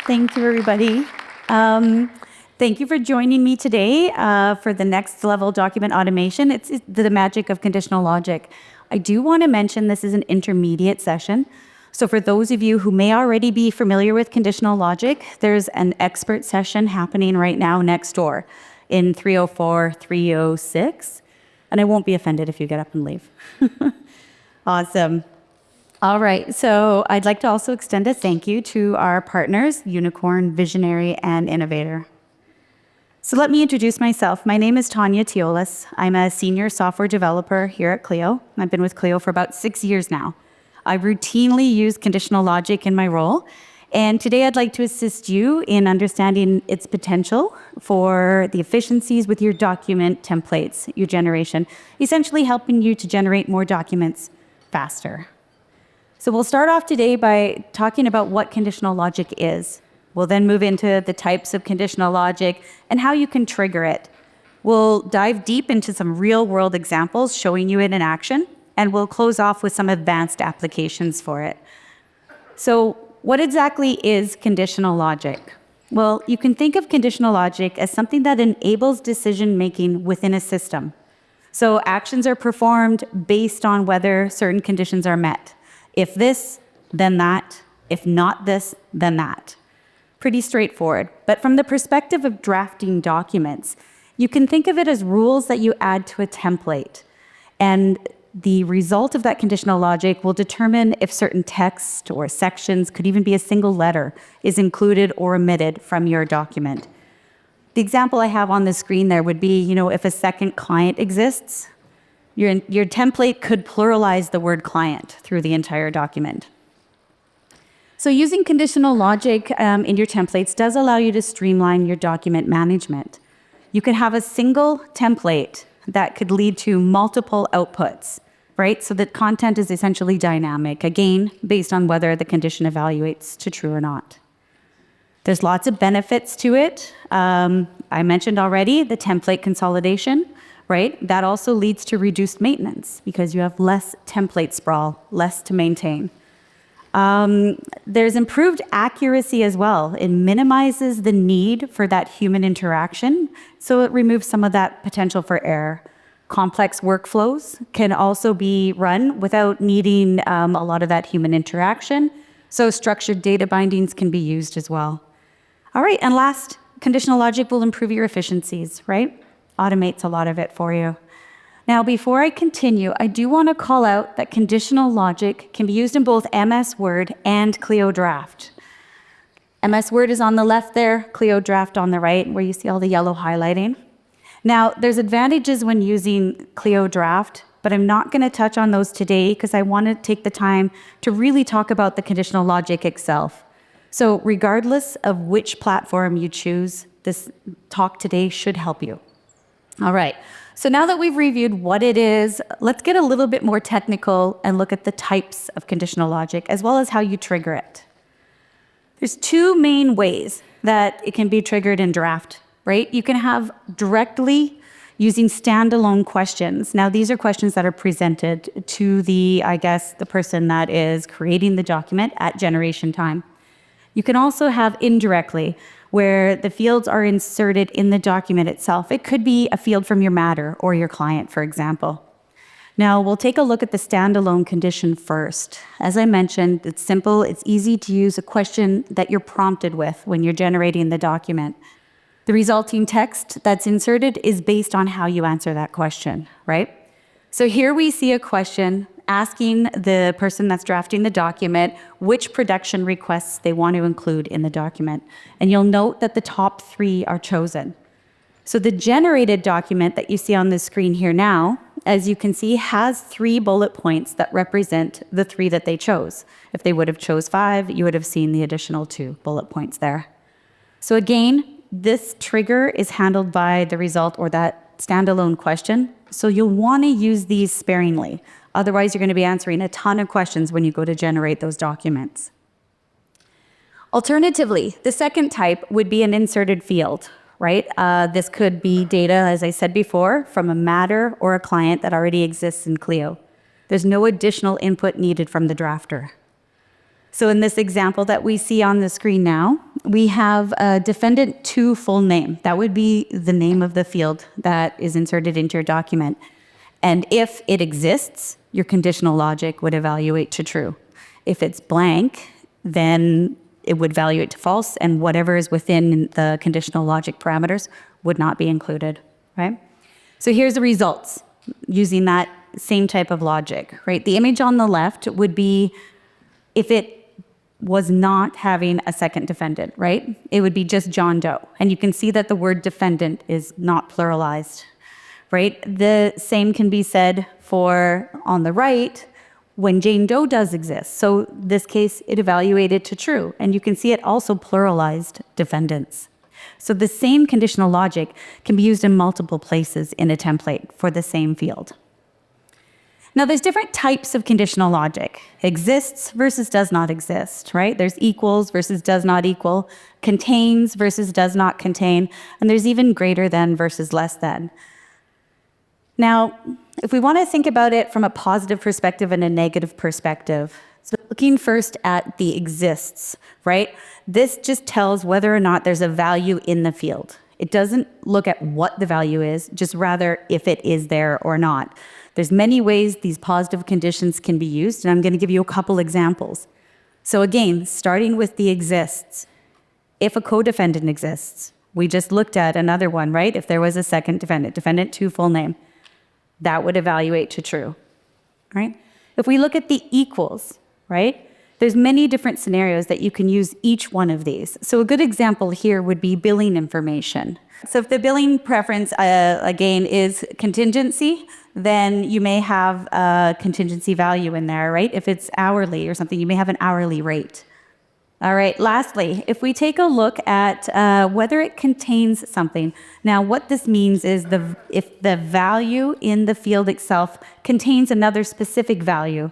Thank you, everybody. Thank you for joining me today for the next level document automation. It's the magic of conditional logic. I do want to mention this is an intermediate session. So for those of you who may already be familiar with conditional logic, there's an expert session happening right now next door in 304, 306. And I won't be offended if you get up and leave. Awesome. All right, so I'd like to also extend a thank you to our partners, Unicorn, Visionary, and Innovator. So let me introduce myself. My name is Tanya Teolis. I'm a senior software developer here at Clio. I've been with Clio for about 6 years now. I routinely use conditional logic in my role, and today I'd like to assist you in understanding its potential for the efficiencies with your document templates, your generation, essentially helping you to generate more documents faster. So we'll start off today by talking about what conditional logic is. We'll then move into the types of conditional logic and how you can trigger it. We'll dive deep into some real-world examples showing you it in action, and we'll close off with some advanced applications for it. So what exactly is conditional logic? Well, you can think of conditional logic as something that enables decision-making within a system. So actions are performed based on whether certain conditions are met. If this, then that. If not this, then that. Pretty straightforward. But from the perspective of drafting documents, you can think of it as rules that you add to a template. And the result of that conditional logic will determine if certain text or sections, could even be a single letter, is included or omitted from your document. The example I have on the screen there would be, if a second client exists, your template could pluralize the word client through the entire document. So using conditional logic in your templates does allow you to streamline your document management. You can have a single template that could lead to multiple outputs, right? So that content is essentially dynamic, again, based on whether the condition evaluates to true or not. There's lots of benefits to it. I mentioned already the template consolidation. Right? That also leads to reduced maintenance because you have less template sprawl, less to maintain. There's improved accuracy as well. It minimizes the need for that human interaction, so it removes some of that potential for error. Complex workflows can also be run without needing a lot of that human interaction, so structured data bindings can be used as well. All right, and last, conditional logic will improve your efficiencies, right? Automates a lot of it for you. Now, before I continue, I do want to call out that conditional logic can be used in both MS Word and Clio Draft. MS Word is on the left there, Clio Draft on the right, where you see all the yellow highlighting. Now, there's advantages when using Clio Draft, but I'm not going to touch on those today because I want to take the time to really talk about the conditional logic itself. So regardless of which platform you choose, this talk today should help you. All right, so now that we've reviewed what it is, let's get a little bit more technical and look at the types of conditional logic as well as how you trigger it. There's two main ways that it can be triggered in draft, right? You can have directly using standalone questions. Now, these are questions that are presented to the person that is creating the document at generation time. You can also have indirectly, where the fields are inserted in the document itself. It could be a field from your matter or your client, for example. Now, we'll take a look at the standalone condition first. As I mentioned, it's simple, it's easy to use a question that you're prompted with when you're generating the document. The resulting text that's inserted is based on how you answer that question, right? So here we see a question asking the person that's drafting the document which production requests they want to include in the document. And you'll note that the top 3 are chosen. So the generated document that you see on the screen here now, as you can see, has 3 bullet points that represent the 3 that they chose. If they would have chose 5, you would have seen the additional 2 bullet points there. So again, this trigger is handled by the result or that standalone question. So you'll want to use these sparingly. Otherwise, you're going to be answering a ton of questions when you go to generate those documents. Alternatively, the second type would be an inserted field, right? This could be data, as I said before, from a matter or a client that already exists in Clio. There's no additional input needed from the drafter. So in this example that we see on the screen now, we have a defendant to full name. That would be the name of the field that is inserted into your document. And if it exists, your conditional logic would evaluate to true. If it's blank, then it would evaluate to false, and whatever is within the conditional logic parameters would not be included, right? So here's the results using that same type of logic, right? The image on the left would be if it was not having a second defendant, right? It would be just John Doe. And you can see that the word defendant is not pluralized, right? The same can be said for on the right when Jane Doe does exist. So this case, it evaluated to true. And you can see it also pluralized defendants. So the same conditional logic can be used in multiple places in a template for the same field. Now, there's different types of conditional logic. Exists versus does not exist, right? There's equals versus does not equal, contains versus does not contain, and there's even greater than versus less than. Now, if we want to think about it from a positive perspective and a negative perspective, so looking first at the exists, right? This just tells whether or not there's a value in the field. It doesn't look at what the value is, just rather if it is there or not. There's many ways these positive conditions can be used, and I'm going to give you a couple examples. So again, starting with the exists. If a co-defendant exists, we just looked at another one, right? If there was a second defendant, defendant to full name, that would evaluate to true, right? If we look at the equals, right? There's many different scenarios that you can use each one of these. So a good example here would be billing information. So if the billing preference, again, is contingency, then you may have a contingency value in there, right? If it's hourly or something, you may have an hourly rate. All right, lastly, if we take a look at whether it contains something. Now, what this means is if the value in the field itself contains another specific value,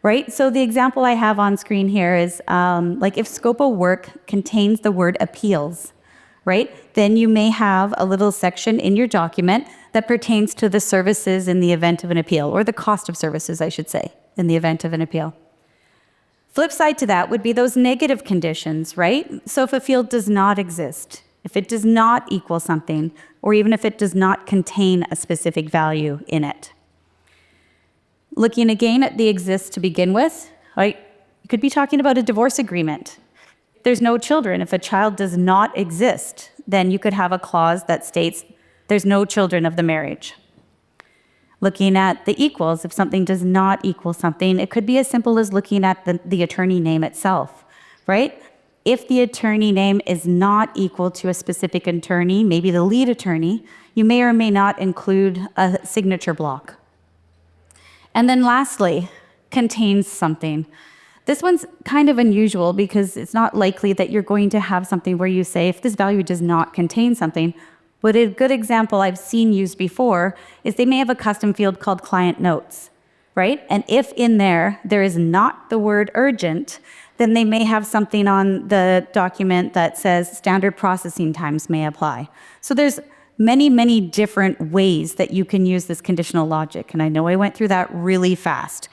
right? So the example I have on screen here is like if scope of work contains the word appeals, right? Then you may have a little section in your document that pertains to the services in the event of an appeal, or the cost of services, I should say, in the event of an appeal. Flip side to that would be those negative conditions, right? So if a field does not exist, if it does not equal something, or even if it does not contain a specific value in it. Looking again at the exists to begin with, right? You could be talking about a divorce agreement. There's no children. If a child does not exist, then you could have a clause that states there's no children of the marriage. Looking at the equals, if something does not equal something, it could be as simple as looking at the attorney name itself, right? If the attorney name is not equal to a specific attorney, maybe the lead attorney, you may or may not include a signature block. And then lastly, contains something. This one's kind of unusual because it's not likely that you're going to have something where you say, if this value does not contain something. But a good example I've seen used before is they may have a custom field called client notes, right? And if in there is not the word urgent, then they may have something on the document that says standard processing times may apply. So there's many, many different ways that you can use this conditional logic. And I know I went through that really fast,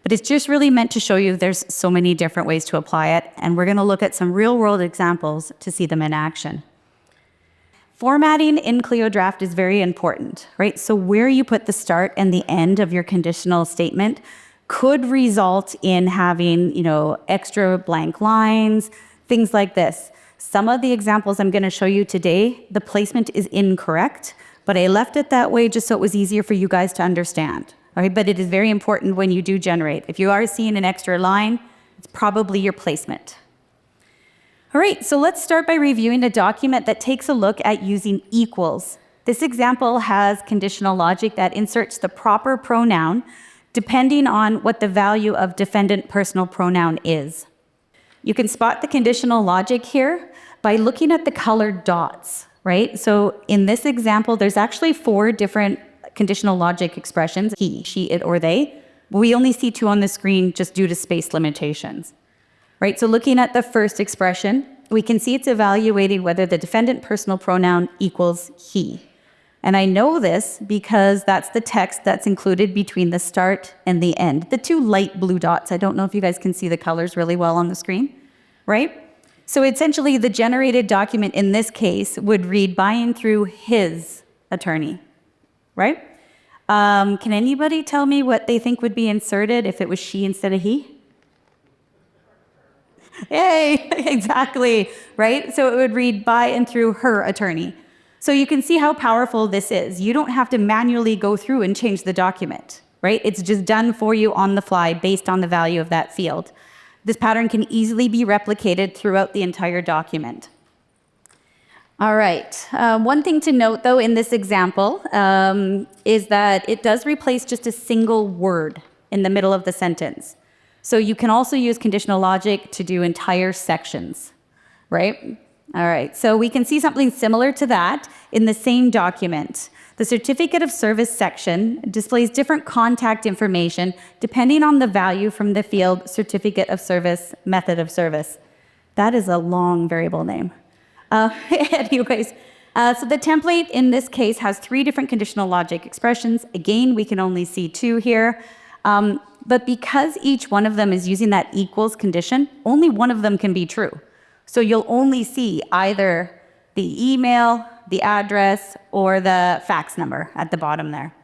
but it's just really meant to show you there's so many different ways to apply it. And we're going to look at some real world examples to see them in action. Formatting in Clio Draft is very important, right? So where you put the start and the end of your conditional statement could result in having, extra blank lines, things like this. Some of the examples I'm going to show you today, the placement is incorrect, but I left it that way just so it was easier for you guys to understand. All right, but it is very important when you do generate. If you are seeing an extra line, it's probably your placement. All right, so let's start by reviewing a document that takes a look at using equals. This example has conditional logic that inserts the proper pronoun depending on what the value of defendant personal pronoun is. You can spot the conditional logic here by looking at the colored dots, right? So in this example, there's actually 4 different conditional logic expressions, he, she, it, or they. We only see 2 on the screen just due to space limitations. Right, so looking at the first expression, we can see it's evaluating whether the defendant personal pronoun equals he. And I know this because that's the text that's included between the start and the end. The two light blue dots, I don't know if you guys can see the colors really well on the screen, right? So essentially the generated document in this case would read by and through his attorney, right? Can anybody tell me what they think would be inserted if it was she instead of he? Yay, exactly, right? So it would read by and through her attorney. So you can see how powerful this is. You don't have to manually go through and change the document, right? It's just done for you on the fly based on the value of that field. This pattern can easily be replicated throughout the entire document. All right, one thing to note though in this example is that it does replace just a single word in the middle of the sentence. So you can also use conditional logic to do entire sections, right? All right, so we can see something similar to that in the same document. The certificate of service section displays different contact information depending on the value from the field certificate of service, method of service. That is a long variable name. Anyways, so the template in this case has 3 different conditional logic expressions. Again, we can only see 2 here. But because each one of them is using that equals condition, only one of them can be true. So you'll only see either the email, the address, or the fax number at the bottom there.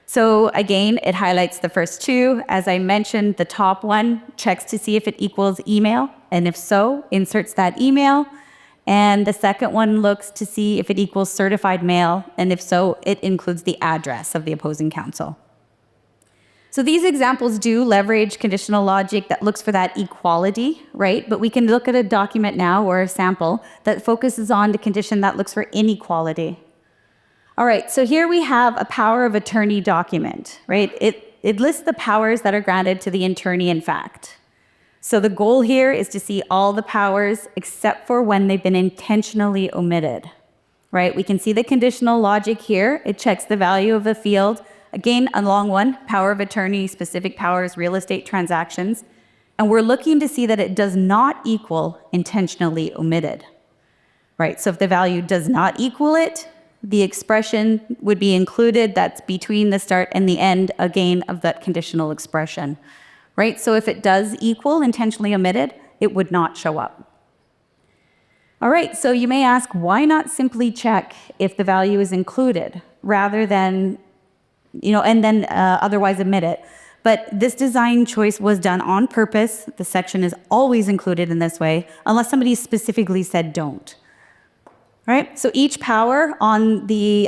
So again, it highlights the first 2. As I mentioned, the top one checks to see if it equals email, and if so, inserts that email. And the second one looks to see if it equals certified mail, and if so, it includes the address of the opposing counsel. So these examples do leverage conditional logic that looks for that equality, right? But we can look at a document now or a sample that focuses on the condition that looks for inequality. All right, so here we have a power of attorney document, right? It lists the powers that are granted to the attorney in fact. So the goal here is to see all the powers except for when they've been intentionally omitted, right? We can see the conditional logic here. It checks the value of the field. Again, a long one, power of attorney, specific powers, real estate transactions. And we're looking to see that it does not equal intentionally omitted, right? So if the value does not equal it, the expression would be included that's between the start and the end, again, of that conditional expression, right? So if it does equal intentionally omitted, it would not show up. All right, so you may ask, why not simply check if the value is included rather than and then otherwise omit it. But this design choice was done on purpose. The section is always included in this way, unless somebody specifically said don't. All right, so each power on the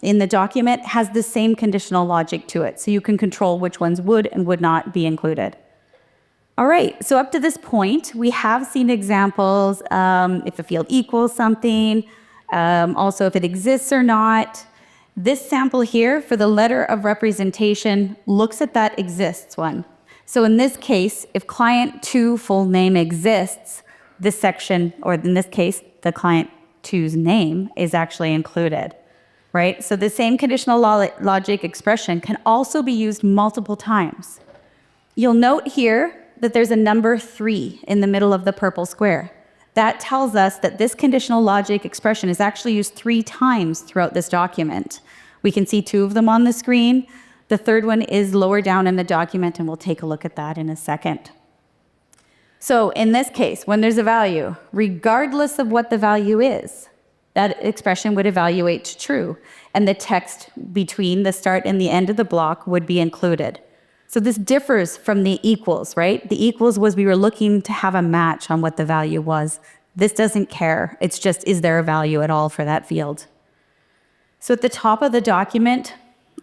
in the document has the same conditional logic to it, so you can control which ones would and would not be included. All right, so up to this point, we have seen examples if a field equals something, also if it exists or not. This sample here for the letter of representation looks at that exists one. So in this case, if client 2 full name exists, this section, or in this case, the client 2's name is actually included, right? So the same conditional logic expression can also be used multiple times. You'll note here that there's a number 3 in the middle of the purple square. That tells us that this conditional logic expression is actually used 3 times throughout this document. We can see 2 of them on the screen. The third one is lower down in the document, and we'll take a look at that in a second. So in this case, when there's a value, regardless of what the value is, that expression would evaluate to true, and the text between the start and the end of the block would be included. So this differs from the equals, right? The equals was we were looking to have a match on what the value was. This doesn't care. It's just, is there a value at all for that field? So at the top of the document,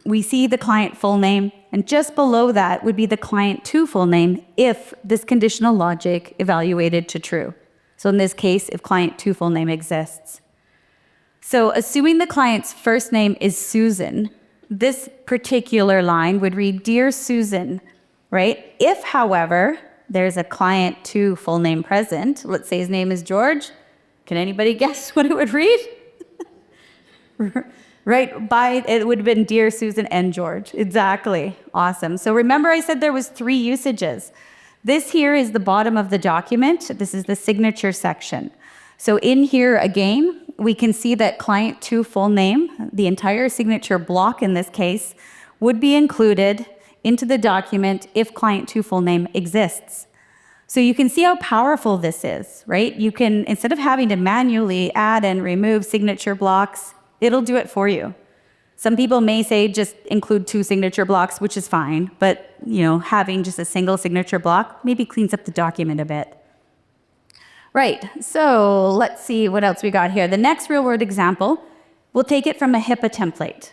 we see the client full name, and just below that would be the client 2 full name if this conditional logic evaluated to true. So in this case, if client 2 full name exists. So assuming the client's first name is Susan, this particular line would read, Dear Susan, right? If, however, there's a client 2 full name present, let's say his name is George, can anybody guess what it would read? Right, it would have been Dear Susan and George. Exactly, awesome. So remember I said there was 3 usages. This here is the bottom of the document. This is the signature section. So in here again, we can see that client 2 full name, the entire signature block in this case, would be included into the document if client 2 full name exists. So you can see how powerful this is, right? You can, instead of having to manually add and remove signature blocks, it'll do it for you. Some people may say just include 2 signature blocks, which is fine, but having just a single signature block maybe cleans up the document a bit. Right, so let's see what else we got here. The next real-world example, we'll take it from a HIPAA template.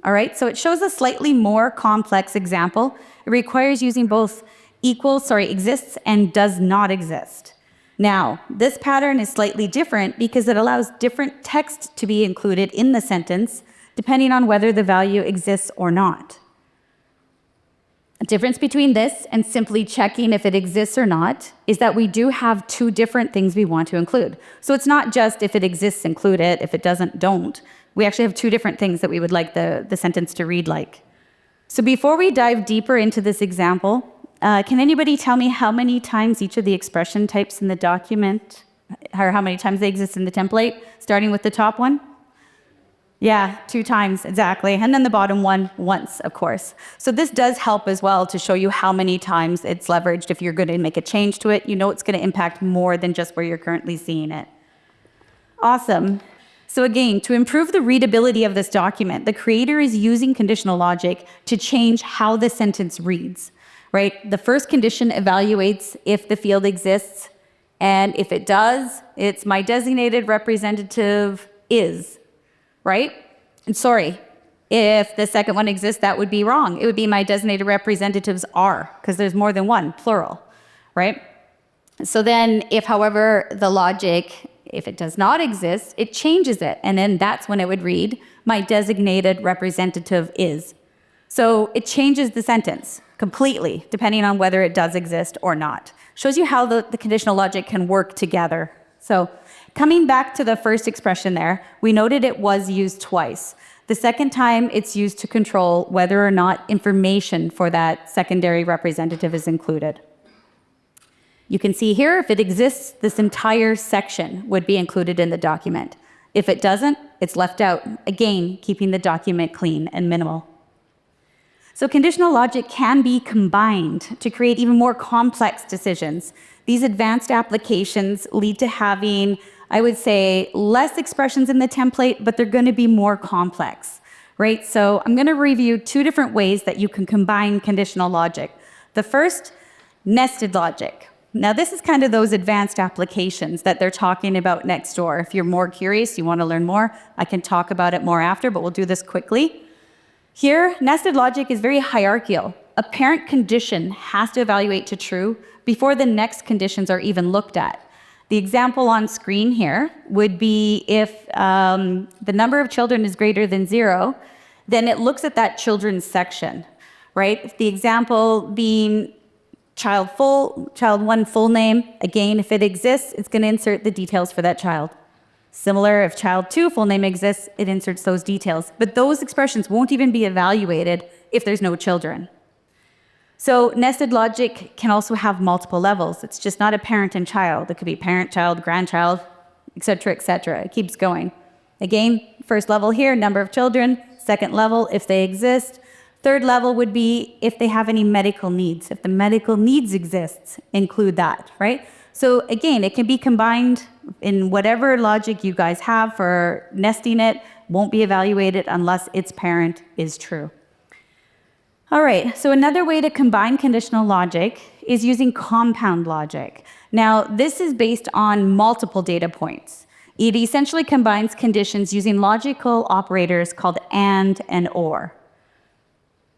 All right, so it shows a slightly more complex example. It requires using both exists and does not exist. Now, this pattern is slightly different because it allows different text to be included in the sentence depending on whether the value exists or not. A difference between this and simply checking if it exists or not is that we do have 2 different things we want to include. So it's not just if it exists, include it, if it doesn't, don't. We actually have 2 different things that we would like the sentence to read like. So before we dive deeper into this example, can anybody tell me how many times each of the expression types in the document, or how many times they exist in the template, starting with the top one? Yeah, 2 times, exactly. And then the bottom one, once, of course. So this does help as well to show you how many times it's leveraged. If you're going to make a change to it, it's going to impact more than just where you're currently seeing it. Awesome. So again, to improve the readability of this document, the creator is using conditional logic to change how the sentence reads, right? The first condition evaluates if the field exists, and if it does, it's my designated representative is, right? And sorry, if the second one exists, that would be wrong. It would be my designated representatives are, because there's more than one, plural, right? So then if, however, the logic, if it does not exist, it changes it. And then that's when it would read, my designated representative is. So it changes the sentence completely, depending on whether it does exist or not. Shows you how the conditional logic can work together. So coming back to the first expression there, we noted it was used twice. The second time, it's used to control whether or not information for that secondary representative is included. You can see here, if it exists, this entire section would be included in the document. If it doesn't, it's left out, again, keeping the document clean and minimal. So conditional logic can be combined to create even more complex decisions. These advanced applications lead to having, I would say, less expressions in the template, but they're going to be more complex, right? So I'm going to review 2 different ways that you can combine conditional logic. The first, nested logic. Now, this is kind of those advanced applications that they're talking about next door. If you're more curious, you want to learn more, I can talk about it more after, but we'll do this quickly. Here, nested logic is very hierarchical. A parent condition has to evaluate to true before the next conditions are even looked at. The example on screen here would be if the number of children is greater than 0, then it looks at that children's section, right? If the example being child 1 full name, again, if it exists, it's going to insert the details for that child. Similar, if child 2 full name exists, it inserts those details. But those expressions won't even be evaluated if there's no children. So nested logic can also have multiple levels. It's just not a parent and child. It could be parent, child, grandchild, et cetera, et cetera. It keeps going. Again, first level here, number of children. Second level, if they exist. Third level would be if they have any medical needs. If the medical needs exists, include that, right? So again, it can be combined in whatever logic you guys have for nesting it, won't be evaluated unless its parent is true. All right, so another way to combine conditional logic is using compound logic. Now, this is based on multiple data points. It essentially combines conditions using logical operators called and or.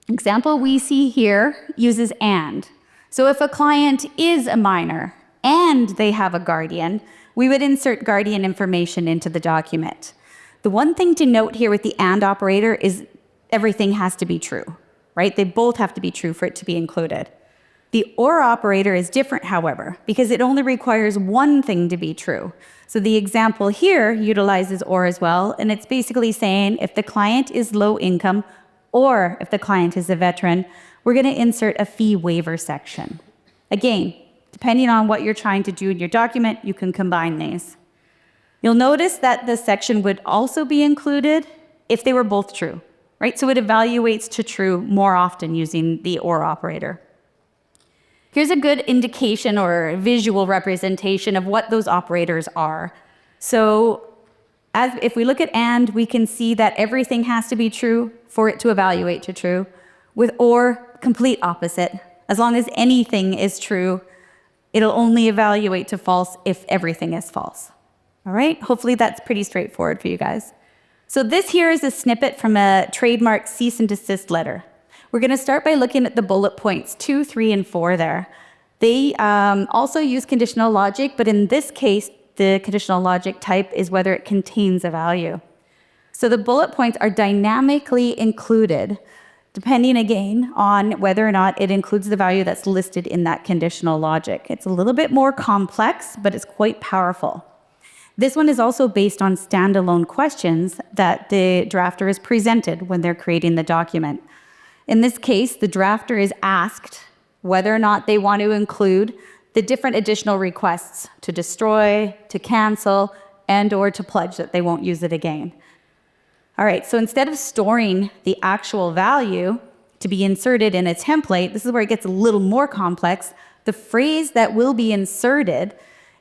Example we see here uses and. So if a client is a minor and they have a guardian, we would insert guardian information into the document. The one thing to note here with the and operator is everything has to be true, right? They both have to be true for it to be included. The or operator is different, however, because it only requires one thing to be true. So the example here utilizes or as well, and it's basically saying if the client is low income or if the client is a veteran, we're going to insert a fee waiver section. Again, depending on what you're trying to do in your document, you can combine these. You'll notice that the section would also be included if they were both true, right? So it evaluates to true more often using the OR operator. Here's a good indication or visual representation of what those operators are. So if we look at AND, we can see that everything has to be true for it to evaluate to true. With OR, complete opposite. As long as anything is true, it'll only evaluate to false if everything is false. All right, hopefully that's pretty straightforward for you guys. So this here is a snippet from a trademark cease and desist letter. We're going to start by looking at the bullet points 2, 3, and 4 there. They also use conditional logic, but in this case, the conditional logic type is whether it contains a value. So the bullet points are dynamically included, depending again on whether or not it includes the value that's listed in that conditional logic. It's a little bit more complex, but it's quite powerful. This one is also based on standalone questions that the drafter is presented when they're creating the document. In this case, the drafter is asked whether or not they want to include the different additional requests to destroy, to cancel, and or to pledge that they won't use it again. All right, so instead of storing the actual value to be inserted in a template, this is where it gets a little more complex. The phrase that will be inserted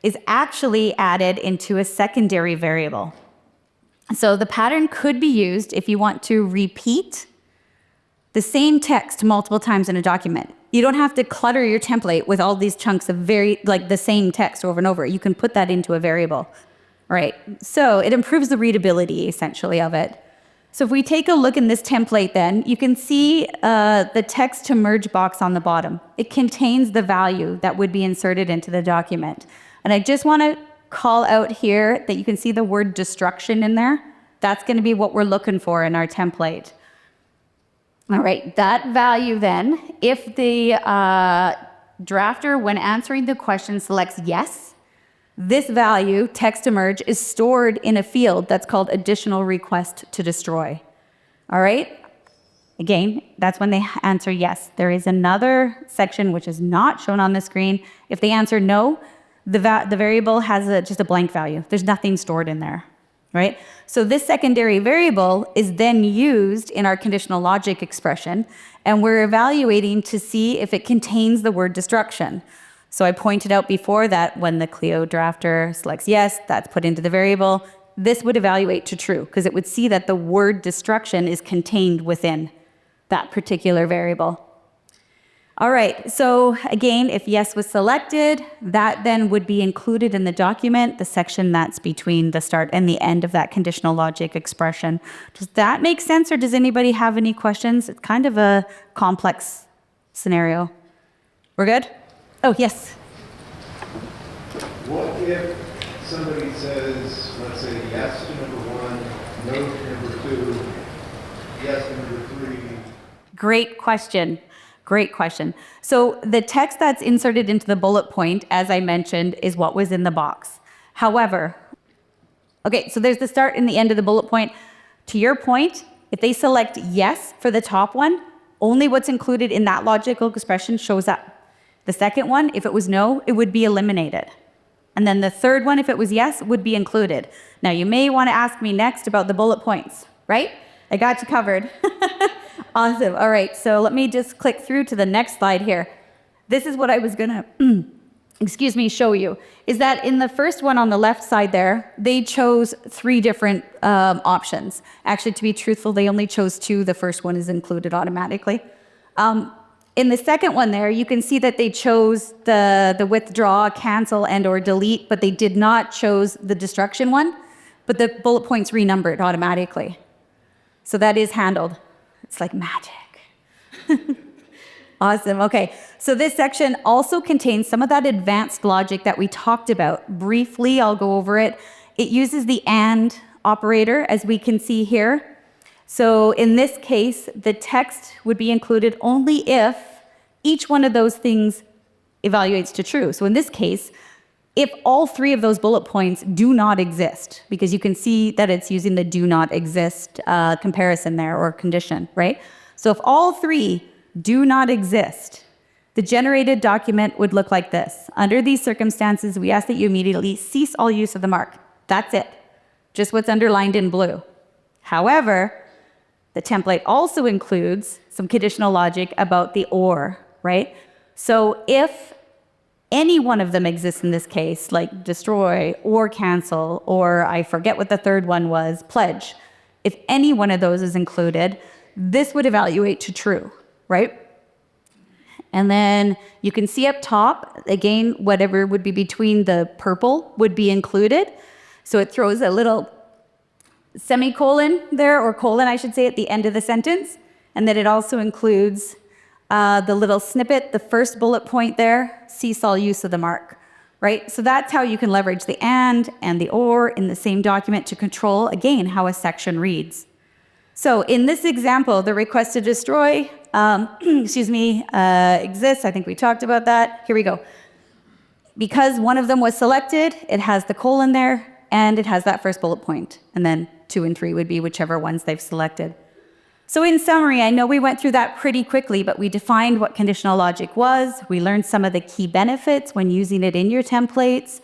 is actually added into a secondary variable. So the pattern could be used if you want to repeat the same text multiple times in a document. You don't have to clutter your template with all these chunks of the same text over and over. You can put that into a variable, right? So it improves the readability, essentially, of it. So if we take a look in this template then, you can see the text to merge box on the bottom. It contains the value that would be inserted into the document. And I just want to call out here that you can see the word destruction in there. That's going to be what we're looking for in our template. All right, that value then, if the drafter, when answering the question, selects yes, this value, text to merge, is stored in a field that's called additional request to destroy. All right? Again, that's when they answer yes. There is another section which is not shown on the screen. If they answer no, the variable has just a blank value. There's nothing stored in there. Right? So this secondary variable is then used in our conditional logic expression, and we're evaluating to see if it contains the word destruction. So I pointed out before that when the Clio drafter selects yes, that's put into the variable. This would evaluate to true, because it would see that the word destruction is contained within that particular variable. All right, so again, if yes was selected, that then would be included in the document, the section that's between the start and the end of that conditional logic expression. Does that make sense, or does anybody have any questions? It's kind of a complex scenario. We're good? Oh, yes. What if somebody says, let's say, yes to number 1, no to number 2, yes to number 3? Great question. Great question. So the text that's inserted into the bullet point, as I mentioned, is what was in the box. However, okay, so there's the start and the end of the bullet point. To your point, if they select yes for the top one, only what's included in that logical expression shows up. The second one, if it was no, it would be eliminated. And then the third one, if it was yes, would be included. Now, you may want to ask me next about the bullet points, right? I got you covered. Awesome. All right, so let me just click through to the next slide here. This is what I was going to, show you, is that in the first one on the left side there, they chose 3 different options. Actually, to be truthful, they only chose 2. The first one is included automatically. In the second one there, you can see that they chose the withdraw, cancel, and or delete, but they did not chose the destruction one, but the bullet points renumbered automatically. So that is handled. It's like magic. Awesome. Okay. So this section also contains some of that advanced logic that we talked about. Briefly, I'll go over it. It uses the AND operator, as we can see here. So in this case, the text would be included only if each one of those things evaluates to true. So in this case, if all 3 of those bullet points do not exist, because you can see that it's using the do not exist comparison there, or condition, right? So if all 3 do not exist, the generated document would look like this. Under these circumstances, we ask that you immediately cease all use of the mark. That's it. Just what's underlined in blue. However, the template also includes some conditional logic about the or, right? So if any one of them exists in this case, like destroy or cancel, or I forget what the third one was, pledge, if any one of those is included, this would evaluate to true, right? And then you can see up top, again, whatever would be between the purple would be included. So it throws a little semicolon there, or colon, I should say, at the end of the sentence. And then it also includes the little snippet, the first bullet point there, cease all use of the mark, right? So that's how you can leverage the and the or in the same document to control, again, how a section reads. So in this example, the request to destroy, exists. I think we talked about that. Here we go. Because one of them was selected, it has the colon there, and it has that first bullet point. And then 2 and 3 would be whichever ones they've selected. So in summary, I know we went through that pretty quickly, but we defined what conditional logic was. We learned some of the key benefits when using it in your templates.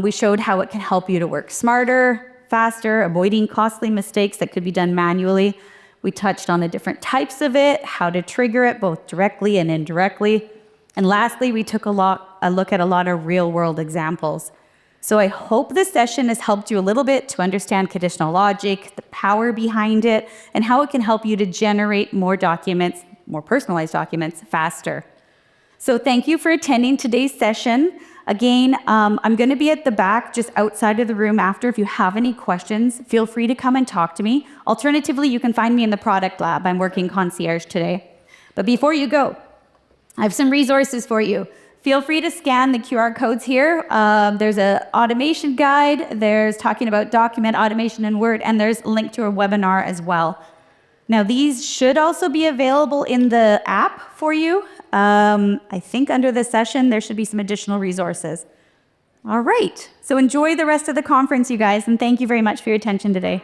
We showed how it can help you to work smarter, faster, avoiding costly mistakes that could be done manually. We touched on the different types of it, how to trigger it both directly and indirectly. And lastly, we took a look at a lot of real-world examples. So I hope this session has helped you a little bit to understand conditional logic, the power behind it, and how it can help you to generate more documents, more personalized documents, faster. So thank you for attending today's session. Again, I'm going to be at the back, just outside of the room after. If you have any questions, feel free to come and talk to me. Alternatively, you can find me in the product lab. I'm working concierge today. But before you go, I have some resources for you. Feel free to scan the QR codes here. There's an automation guide. There's talking about document automation in Word, and there's a link to a webinar as well. Now, these should also be available in the app for you. I think under the session, there should be some additional resources. All right. So enjoy the rest of the conference, you guys, and thank you very much for your attention today.